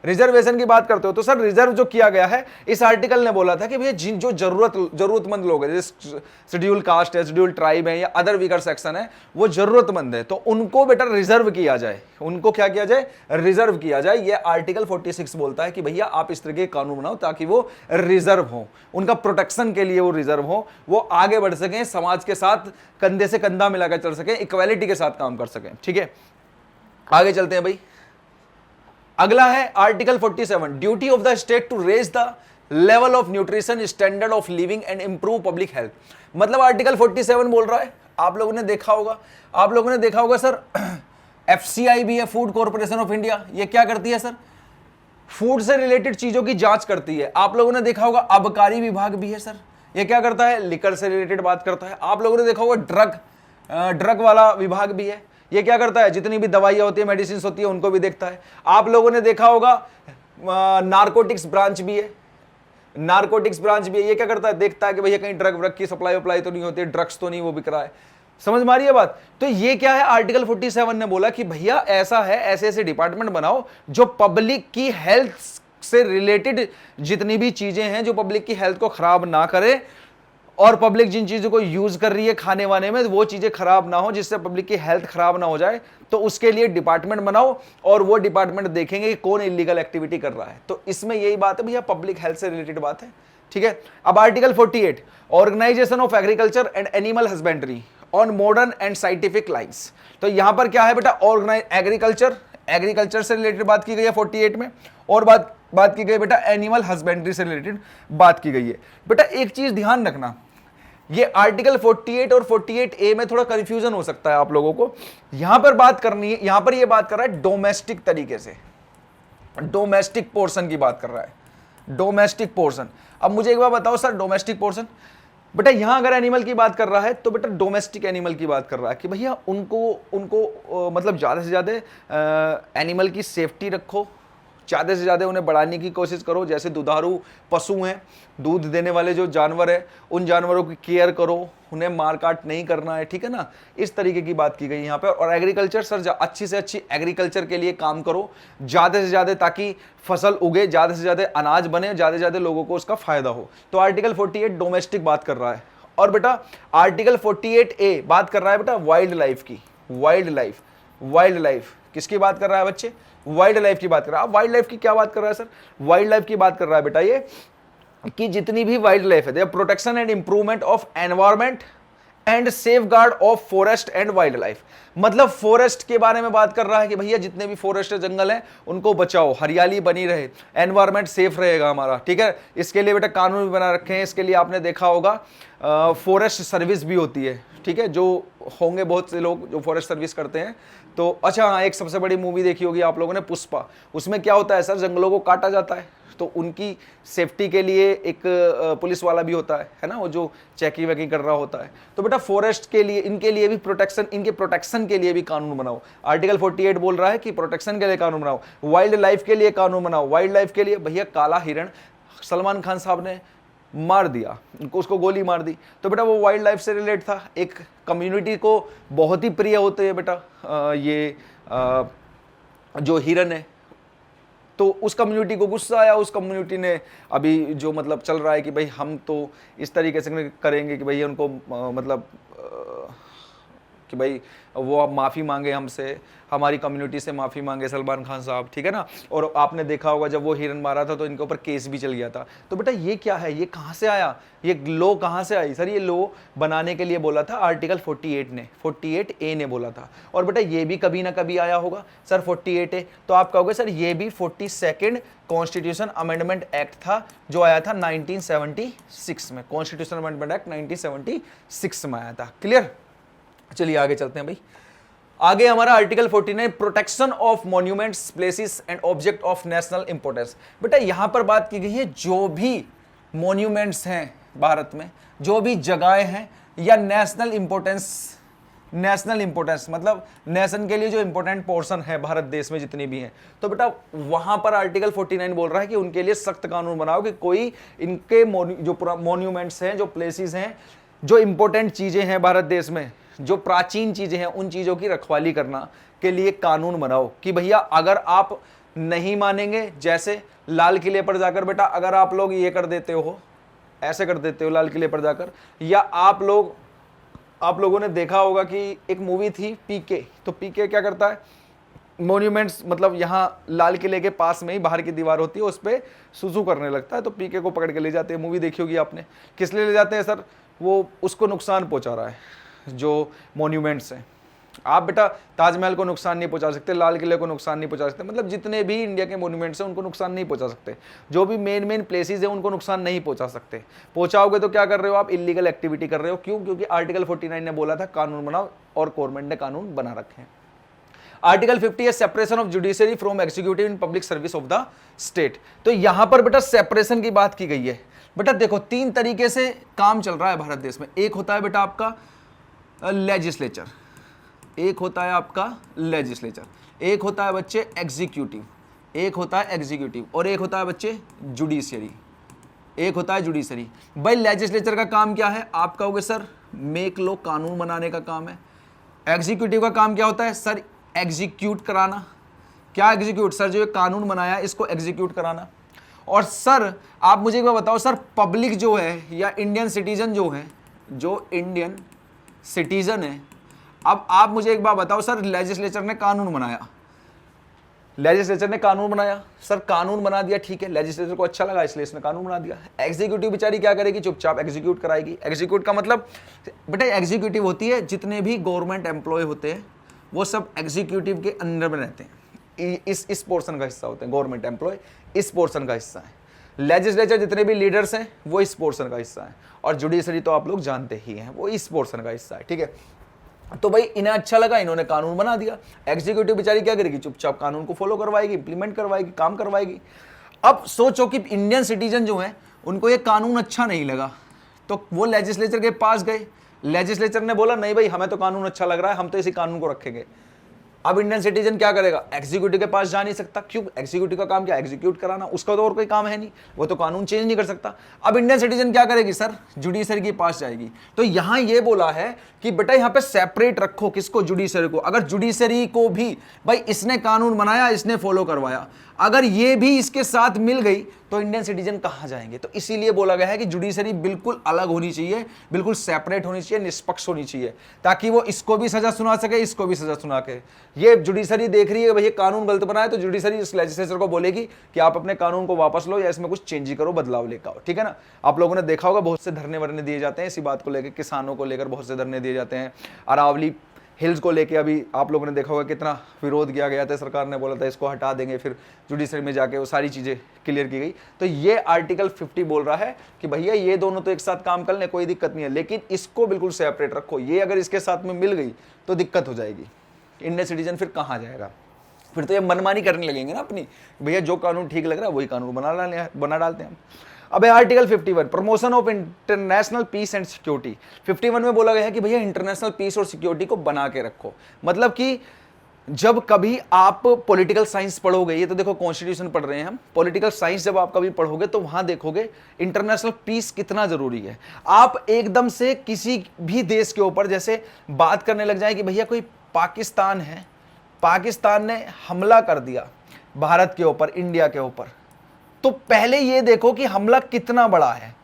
रिजर्वेशन की बात करते हो। तो सर रिजर्व जो किया गया है, इस आर्टिकल ने बोला था कि भैया जिन जो जरूरतमंद लोग हैं, जैसे शेड्यूल कास्ट है, शेड्यूल ट्राइब है, या अदर वीकर सेक्शन है, वो जरूरतमंद है, तो उनको बेटा रिजर्व किया जाए, उनको क्या किया जाए, रिजर्व किया जाए। ये आर्टिकल 46 बोलता है कि भैया आप इस तरह के कानून बनाओ ताकि वो रिजर्व हो, उनका प्रोटेक्शन के लिए वो रिजर्व हो, वो आगे बढ़ सकें, समाज के साथ कंधे से कंधा मिलाकर चल सकें, इक्वालिटी के साथ काम कर सकें, ठीक है। आगे चलते हैं भाई। अगला है article 47, duty of the state to raise the level of nutrition, standard of living and improve public health. मतलब आर्टिकल 47 बोल रहा है आप लोगों ने देखा होगा सर FCI भी है, फूड कॉर्पोरेशन ऑफ इंडिया। ये क्या करती है सर? फूड से रिलेटेड चीजों की जांच करती है। आप लोगों ने देखा होगा आबकारी विभाग भी है सर, ये क्या करता है? लिकर से रिलेटेड बात करता है। आप लोगों ने देखा होगा ड्रग वाला विभाग भी है, ये क्या करता है? जितनी भी दवाइयां होती है, मेडिसिन होती है, उनको भी देखता है। आप लोगों ने देखा होगा नारकोटिक्स ब्रांच भी है, ये क्या करता है? देखता है कि भैया कहीं ड्रग की सप्लाई वप्लाई तो नहीं होती है, ड्रग्स तो नहीं वो बिक रहा है। समझ में आ रही है बात? तो ये क्या है, आर्टिकल 47 ने बोला कि भैया ऐसा है, ऐसे ऐसे डिपार्टमेंट बनाओ जो पब्लिक की हेल्थ से रिलेटेड जितनी भी चीजें हैं, जो पब्लिक की हेल्थ को खराब ना करे, और पब्लिक जिन चीजों को यूज कर रही है खाने वाने में, वो चीजें खराब ना हो, जिससे पब्लिक की हेल्थ खराब ना हो जाए, तो उसके लिए डिपार्टमेंट बनाओ, और वो डिपार्टमेंट देखेंगे कि कौन इलीगल एक्टिविटी कर रहा है। तो इसमें यही बात है भैया, पब्लिक हेल्थ से रिलेटेड बात है, ठीक है। अब article 48, organisation of agriculture and animal husbandry on modern and scientific lines. तो यहां पर क्या है बेटा? एग्रीकल्चर से रिलेटेड बात की गई है 48 में, और बात की गई बेटा एनिमल हस्बेंड्री से रिलेटेड बात की गई है। बेटा एक चीज ध्यान रखना, ये आर्टिकल 48 और 48A में थोड़ा कंफ्यूजन हो सकता है आप लोगों को। यहां पर बात करनी है, यहां पर ये बात कर रहा है डोमेस्टिक तरीके से, डोमेस्टिक पोर्शन की बात कर रहा है, डोमेस्टिक पोर्शन। अब मुझे एक बार बताओ सर, डोमेस्टिक पोर्शन, बेटा यहां अगर एनिमल की बात कर रहा है तो बेटा डोमेस्टिक एनिमल की बात कर रहा है कि भैया उनको मतलब ज़्यादा से ज़्यादा एनिमल की सेफ्टी रखो, ज़्यादा से ज़्यादा उन्हें बढ़ाने की कोशिश करो। जैसे दुधारू पशु हैं, दूध देने वाले जो जानवर हैं, उन जानवरों की केयर करो, उन्हें मार काट नहीं करना है, ठीक है ना। इस तरीके की बात की गई यहाँ पे। और एग्रीकल्चर सर, अच्छी से अच्छी एग्रीकल्चर के लिए काम करो ज़्यादा से ज़्यादा, ताकि फसल उगे, ज़्यादा से ज़्यादा अनाज बने, ज़्यादा से ज़्यादा लोगों को उसका फायदा हो। तो आर्टिकल 48 डोमेस्टिक बात कर रहा है। और बेटा आर्टिकल 48A बात कर रहा है बेटा वाइल्ड लाइफ की। वाइल्ड लाइफ किसकी बात कर रहा है बच्चे? वाइल्ड लाइफ की बात कर रहा है। वाइल्ड लाइफ की क्या बात कर रहा है सर? वाइल्ड लाइफ की बात कर रहा है बेटा ये कि जितनी भी वाइल्ड लाइफ है, protection and improvement of environment and safe guard of forest and wild life. मतलब फॉरेस्ट के बारे में बात कर रहा है कि भैया जितने भी फॉरेस्ट जंगल हैं उनको बचाओ, हरियाली बनी रहे, एनवायरमेंट सेफ रहेगा हमारा, ठीक है। इसके लिए बेटा कानून भी बना रखे हैं। इसके लिए आपने देखा होगा फॉरेस्ट सर्विस भी होती है, ठीक है, जो होंगे बहुत से लोग जो फॉरेस्ट सर्विस करते हैं। तो अच्छा हाँ, एक सबसे बड़ी मूवी देखी होगी आप लोगों ने, पुष्पा। उसमें क्या होता है सर? जंगलों को काटा जाता है, तो उनकी सेफ्टी के लिए एक पुलिस वाला भी होता है ना, वो जो चेकिंग वेकिंग कर रहा होता है। तो बेटा फॉरेस्ट के लिए, इनके लिए भी प्रोटेक्शन, इनके प्रोटेक्शन के लिए भी कानून बनाओ। आर्टिकल 48 बोल रहा है कि प्रोटेक्शन के लिए कानून बनाओ, वाइल्ड लाइफ के लिए कानून बनाओ। वाइल्ड लाइफ के लिए भैया काला हिरण सलमान खान साहब ने मार दिया, उसको गोली मार दी, तो बेटा वो वाइल्ड लाइफ से रिलेट था। एक कम्युनिटी को बहुत ही प्रिय होते हैं बेटा ये जो हिरन है। तो उस कम्युनिटी को गुस्सा आया, उस कम्युनिटी ने अभी जो मतलब चल रहा है कि भाई हम तो इस तरीके से करेंगे कि भाई उनको मतलब कि भाई वो माफ़ी मांगे हमसे, हमारी कम्युनिटी से माफ़ी मांगे सलमान खान साहब, ठीक है ना। और आपने देखा होगा जब वो हिरन मारा था तो इनके ऊपर केस भी चल गया था। तो बेटा ये क्या है, ये कहाँ से आया, ये लो कहाँ से आई सर? ये लो बनाने के लिए बोला था आर्टिकल 48A ने बोला था। और बेटा ये भी कभी ना कभी आया होगा सर 48A। तो आप कहोगे सर ये भी 42nd कॉन्स्टिट्यूशन अमेंडमेंट एक्ट था जो आया था 1976 में। कॉन्स्टिट्यूशन अमेंडमेंट एक्ट 1976 में आया था। क्लियर? चलिए आगे चलते हैं भाई। आगे हमारा article 49 protection of monuments, places and object of national importance. बेटा यहां पर बात की गई है जो भी मॉन्यूमेंट्स हैं भारत में, जो भी जगहें हैं या नेशनल इंपोर्टेंस मतलब नेशन के लिए जो इंपॉर्टेंट पोर्शन है भारत देश में जितनी भी हैं, तो बेटा वहां पर आर्टिकल 49 बोल रहा है कि उनके लिए सख्त कानून बनाओ कि कोई इनके जो मॉन्यूमेंट्स हैं, जो प्लेसेस हैं, जो इंपॉर्टेंट चीजें हैं भारत देश में, जो प्राचीन चीजें हैं, उन चीजों की रखवाली करना के लिए कानून बनाओ। कि भैया अगर आप नहीं मानेंगे, जैसे लाल किले पर जाकर बेटा अगर आप लोग ये कर देते हो, ऐसे कर देते हो लाल किले पर जाकर, या आप लोगों ने देखा होगा कि एक मूवी थी पीके, तो पीके क्या करता है, मॉन्यूमेंट्स मतलब यहाँ लाल किले के पास में ही बाहर की दीवार होती है, उस पर सुसु करने लगता है, तो पीके को पकड़ के ले जाते हैं। मूवी देखी होगी आपने। किस लिए ले जाते हैं सर? वो उसको नुकसान पहुंचा रहा है जो मॉन्यूमेंट्स हैं, आप बेटा ताजमहल को नुकसान नहीं पहुंचा सकते, लाल किले को नुकसान नहीं पहुंचा सकते, मतलब जितने भी इंडिया के मॉन्यूमेंट्स हैं उनको नुकसान नहीं पहुंचा सकते, जो भी मेन प्लेसेस हैं उनको नुकसान नहीं पहुंचा सकते। पहुंचाओगे तो क्या कर रहे हो आप, इलीगल एक्टिविटी कर रहे हो। क्यों? क्योंकि आर्टिकल 49 ने बोला था कानून बनाओ, और गवर्नमेंट ने कानून बना रखे हैं। आर्टिकल 50 है separation of judiciary from executive in public service of the state. तो यहां पर बेटा सेपरेशन की बात की गई है। बेटा देखो 3 तरीके से काम चल रहा है भारत देश में। एक होता है बेटा आपका लेजिस्लेचर, एक होता है आपका लेजिस्लेचर, एक होता है बच्चे एग्जीक्यूटिव, एक होता है एग्जीक्यूटिव, और एक होता है बच्चे जुडिशियरी, एक होता है जुडिशरी। भाई लेजिस्लेचर का काम क्या है? आप कहोगे सर मेक लो, कानून बनाने का काम है। एग्जीक्यूटिव का काम क्या होता है? सर एग्जीक्यूट कराना। क्या एग्जीक्यूट? सर जो ये कानून बनाया इसको एग्जीक्यूट कराना। और सर आप मुझे एक बार बताओ सर, पब्लिक जो है या इंडियन सिटीजन जो है, जो इंडियन सिटीजन है, अब आप मुझे एक बात बताओ सर, लेजिस्लेचर ने कानून बनाया, लेजिस्लेचर ने कानून बनाया, सर कानून बना दिया, ठीक है, लेजिस्लेचर को अच्छा लगा इसलिए इसने कानून बना दिया। एग्जीक्यूटिव बेचारी क्या करेगी? चुपचाप एग्जीक्यूट कराएगी। एग्जीक्यूट का मतलब बेटा एग्जीक्यूटिव होती है, जितने भी गवर्नमेंट एम्प्लॉय होते हैं वो सब एग्जीक्यूटिव के अंडर में रहते हैं, इस पोर्शन का हिस्सा होते हैं। गवर्नमेंट एम्प्लॉय इस पोर्शन का हिस्सा है। लेजिस्लेचर जितने भी लीडर्स हैं वो इस पोर्शन का हिस्सा है, और जुडिशरी तो आप लोग जानते ही हैं वो इस पोर्शन का हिस्सा है, ठीक है। तो भाई इन्हें अच्छा लगा, इन्होंने कानून बना दिया। एग्जीक्यूटिव बेचारी क्या करेगी? चुपचाप कानून को फॉलो करवाएगी, इंप्लीमेंट करवाएगी, काम करवाएगी। अब सोचो कि इंडियन सिटीजन जो है उनको ये कानून अच्छा नहीं लगा, तो वो लेजिस्लेचर के पास गए। लेजिस्लेचर ने बोला नहीं भाई हमें तो कानून अच्छा लग रहा है, हम तो इसी कानून को रखेंगे। अब इंडियन सिटीजन क्या करेगा? एग्जीक्यूटिव के पास जा नहीं सकता। क्यों? एग्जीक्यूटिव का काम क्या? एग्जीक्यूट कराना, उसका तो और कोई काम है नहीं, वो तो कानून चेंज नहीं कर सकता। अब इंडियन सिटीजन क्या करेगी? सर जुडिशरी के पास जाएगी। तो यहां ये बोला है कि बेटा यहां पे सेपरेट रखो, किसको? जुडिशरी को। अगर जुडिशरी को भी भाई इसने कानून बनाया, इसने फॉलो करवाया, अगर ये भी इसके साथ मिल गई तो इंडियन सिटीजन कहां जाएंगे? तो इसीलिए बोला गया है कि जुडिशरी बिल्कुल अलग होनी चाहिए, बिल्कुल सेपरेट होनी चाहिए, निष्पक्ष होनी चाहिए, ताकि वो इसको भी सजा सुना सके, इसको भी सजा सुना के। ये जुडिशरी देख रही है भाई ये कानून गलत बनाया, तो जुडिशरी इस लेजिस्लेचर को बोलेगी कि आप अपने कानून को वापस लो या इसमें कुछ चेंज ही करो, बदलाव लेकर आओ, ठीक है ना। आप लोगों ने देखा होगा बहुत से धरने वरने दिए जाते हैं इसी बात को लेकर, किसानों को लेकर बहुत से धरने दिए जाते हैं। अरावली हिल्स को लेके अभी आप लोगों ने देखा होगा कितना विरोध किया गया था, सरकार ने बोला था इसको हटा देंगे, फिर जुडिशरी में जाके वो सारी चीज़ें क्लियर की गई। तो ये आर्टिकल 50 बोल रहा है कि भैया ये दोनों तो एक साथ काम कर लें, कोई दिक्कत नहीं है, लेकिन इसको बिल्कुल सेपरेट रखो। ये अगर इसके साथ में मिल गई तो दिक्कत हो जाएगी, इंडियन सिटीजन फिर कहाँ जाएगा? फिर तो ये मनमानी करने लगेंगे ना अपनी, भैया जो कानून ठीक लग रहा है वही कानून बना डालते हैं हम। अब article 51 promotion of international peace and security. 51 में बोला गया है कि भैया इंटरनेशनल पीस और सिक्योरिटी को बना के रखो। मतलब कि जब कभी आप पॉलिटिकल साइंस पढ़ोगे, ये तो देखो कॉन्स्टिट्यूशन पढ़ रहे हैं हम, पॉलिटिकल साइंस जब आप कभी पढ़ोगे तो वहां देखोगे इंटरनेशनल पीस कितना जरूरी है। आप एकदम से किसी भी देश के ऊपर जैसे बात करने लग जाए कि भैया कोई पाकिस्तान है, पाकिस्तान ने हमला कर दिया भारत के ऊपर, इंडिया के ऊपर, तो पहले ये देखो कि हमला कितना बड़ा है।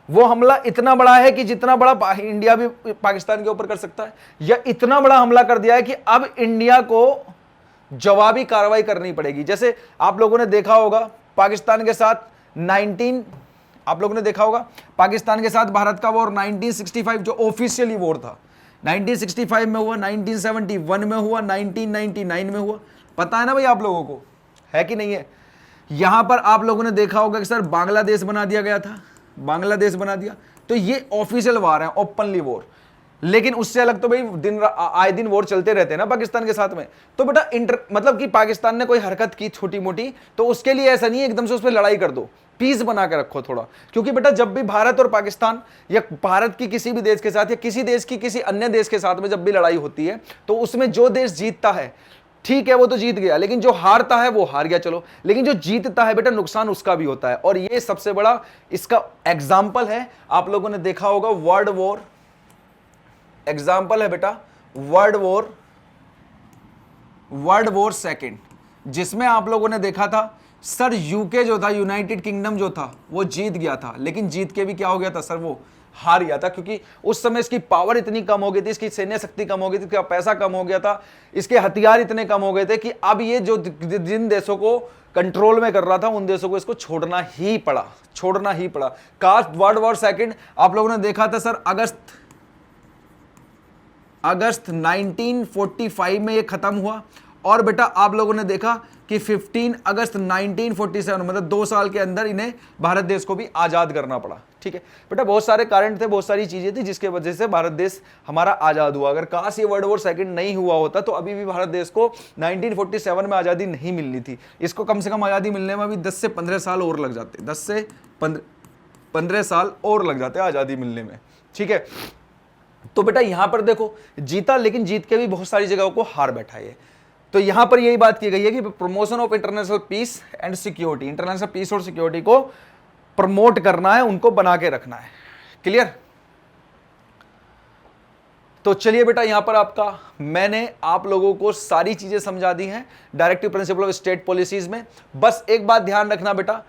वो हमला इतना बड़ा है कि जितना बड़ा इंडिया भी पाकिस्तान के ऊपर कर सकता है, या इतना बड़ा हमला कर दिया है कि अब इंडिया को जवाबी कार्रवाई करनी पड़ेगी। जैसे आप लोगों ने देखा होगा पाकिस्तान के साथ आप लोगों ने देखा होगा पाकिस्तान के साथ भारत का वॉर 1965 जो ऑफिशियली वॉर था, 1965 में हुआ, 1971 में हुआ, 1999 में हुआ। पता है ना भाई आप लोगों को, है कि नहीं है? यहां पर आप लोगों ने देखा होगा कि सर बांग्लादेश बना दिया गया था, बांग्लादेश बना दिया, तो ये ऑफिशियल वार है, ओपनली वॉर। लेकिन उससे अलग तो भाई आए दिन वॉर चलते रहते हैं ना पाकिस्तान के साथ में। तो बेटा मतलब कि पाकिस्तान ने कोई हरकत की छोटी मोटी, तो उसके लिए ऐसा नहीं है एकदम से उस पर लड़ाई कर दो, पीस बना के रखो थोड़ा। क्योंकि बेटा जब भी भारत और पाकिस्तान या भारत की किसी भी देश के साथ या किसी देश की किसी अन्य देश के साथ में जब भी लड़ाई होती है, तो उसमें जो देश जीतता है ठीक है वो तो जीत गया, लेकिन जो हारता है वो हार गया, चलो, लेकिन जो जीतता है बेटा नुकसान उसका भी होता है। और ये सबसे बड़ा इसका एग्जाम्पल है, आप लोगों ने देखा होगा वर्ल्ड वॉर, एग्जाम्पल है बेटा वर्ल्ड वॉर सेकेंड, जिसमें आप लोगों ने देखा था सर यूके जो था, यूनाइटेड किंगडम जो था, वो जीत गया था, लेकिन जीत के भी क्या हो गया था सर, वो हार गया था। क्योंकि उस समय इसकी पावर इतनी कम हो गई थी, इसकी सैन्य शक्ति कम हो गई थी, इसका पैसा कम हो गया था, इसके हथियार इतने कम हो गए थे कि अब ये जो जिन देशों को कंट्रोल में कर रहा था उन देशों को इसको छोड़ना ही पड़ा। कास्ट वर्ल्ड वॉर सेकंड आप लोगों ने देखा था सर अगस्त 1945 में ये खत्म हुआ। और बेटा आप लोगों ने देखा कि 15 अगस्त 1947 मतलब 2 साल के अंदर इन्हें भारत देश को भी आजाद करना पड़ा। ठीक है बेटा, बहुत सारे कारण थे, बहुत सारी चीजें थी जिसके वजह से भारत देश हमारा आजाद हुआ। अगर काश ये वर्ल्ड वॉर सेकंड नहीं हुआ होता तो अभी भी भारत देश को 1947 में आजादी नहीं मिलनी थी। इसको कम से कम आजादी मिलने में अभी 10 से 15 साल और लग जाते, 10 से 15 साल और लग जाते आजादी मिलने में। ठीक है, तो बेटा यहां पर देखो जीता, लेकिन जीत के भी बहुत सारी जगहों को हार बैठा है। तो यहां पर यही बात की गई है कि promotion of international peace and security, international peace और सिक्योरिटी को प्रमोट करना है, उनको बना के रखना है। क्लियर? तो चलिए बेटा, यहां पर आपका मैंने आप लोगों को सारी चीजें समझा दी हैं directive principle of state policies में। बस एक बात ध्यान रखना बेटा,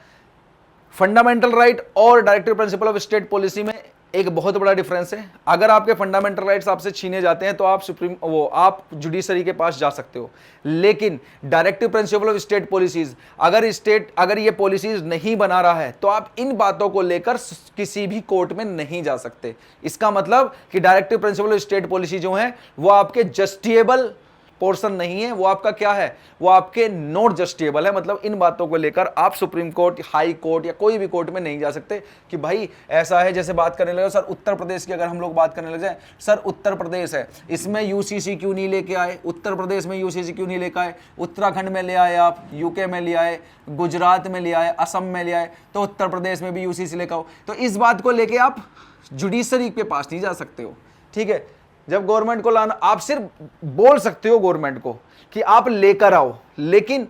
फंडामेंटल राइट और directive principle of state policy में एक बहुत बड़ा डिफरेंस है। अगर आपके फंडामेंटल राइट्स आपसे छीने जाते हैं तो आप जुडिशरी के पास जा सकते हो, लेकिन directive principle of state policies अगर ये पॉलिसीज नहीं बना रहा है तो आप इन बातों को लेकर किसी भी कोर्ट में नहीं जा सकते। इसका मतलब कि directive principle of state policy जो है वो आपके जस्टिएबल पोर्शन नहीं है, वो आपका क्या है, वो आपके नॉट जस्टिएबल है। मतलब इन बातों को लेकर आप सुप्रीम कोर्ट, हाई कोर्ट या कोई भी कोर्ट में नहीं जा सकते कि भाई ऐसा है। जैसे बात करने लगे सर उत्तर प्रदेश की, अगर हम लोग बात करने लग जाए, सर उत्तर प्रदेश है, इसमें यूसीसी क्यों नहीं लेके आए, उत्तर प्रदेश में यूसीसी क्यों नहीं लेके आए, उत्तराखंड में ले आए, आप यूके में ले आए, गुजरात में ले आए, असम में ले आए, तो उत्तर प्रदेश में भी यूसीसी लेकर आओ। तो इस बात को लेके आप जुडिशरी के पास नहीं जा सकते हो। ठीक है, जब गवर्नमेंट को लाना, आप सिर्फ बोल सकते हो गवर्नमेंट को कि आप लेकर आओ, लेकिन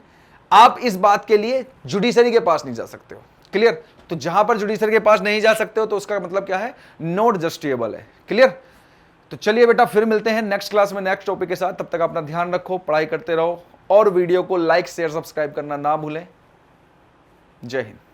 आप इस बात के लिए जुडिशरी के पास नहीं जा सकते हो। क्लियर? तो जहां पर जुडिशरी के पास नहीं जा सकते हो तो उसका मतलब क्या है, नॉट जस्टिएबल है। क्लियर? तो चलिए बेटा, फिर मिलते हैं नेक्स्ट क्लास में नेक्स्ट टॉपिक के साथ। तब तक अपना ध्यान रखो, पढ़ाई करते रहो और वीडियो को लाइक शेयर सब्सक्राइब करना ना भूलें। जय हिंद।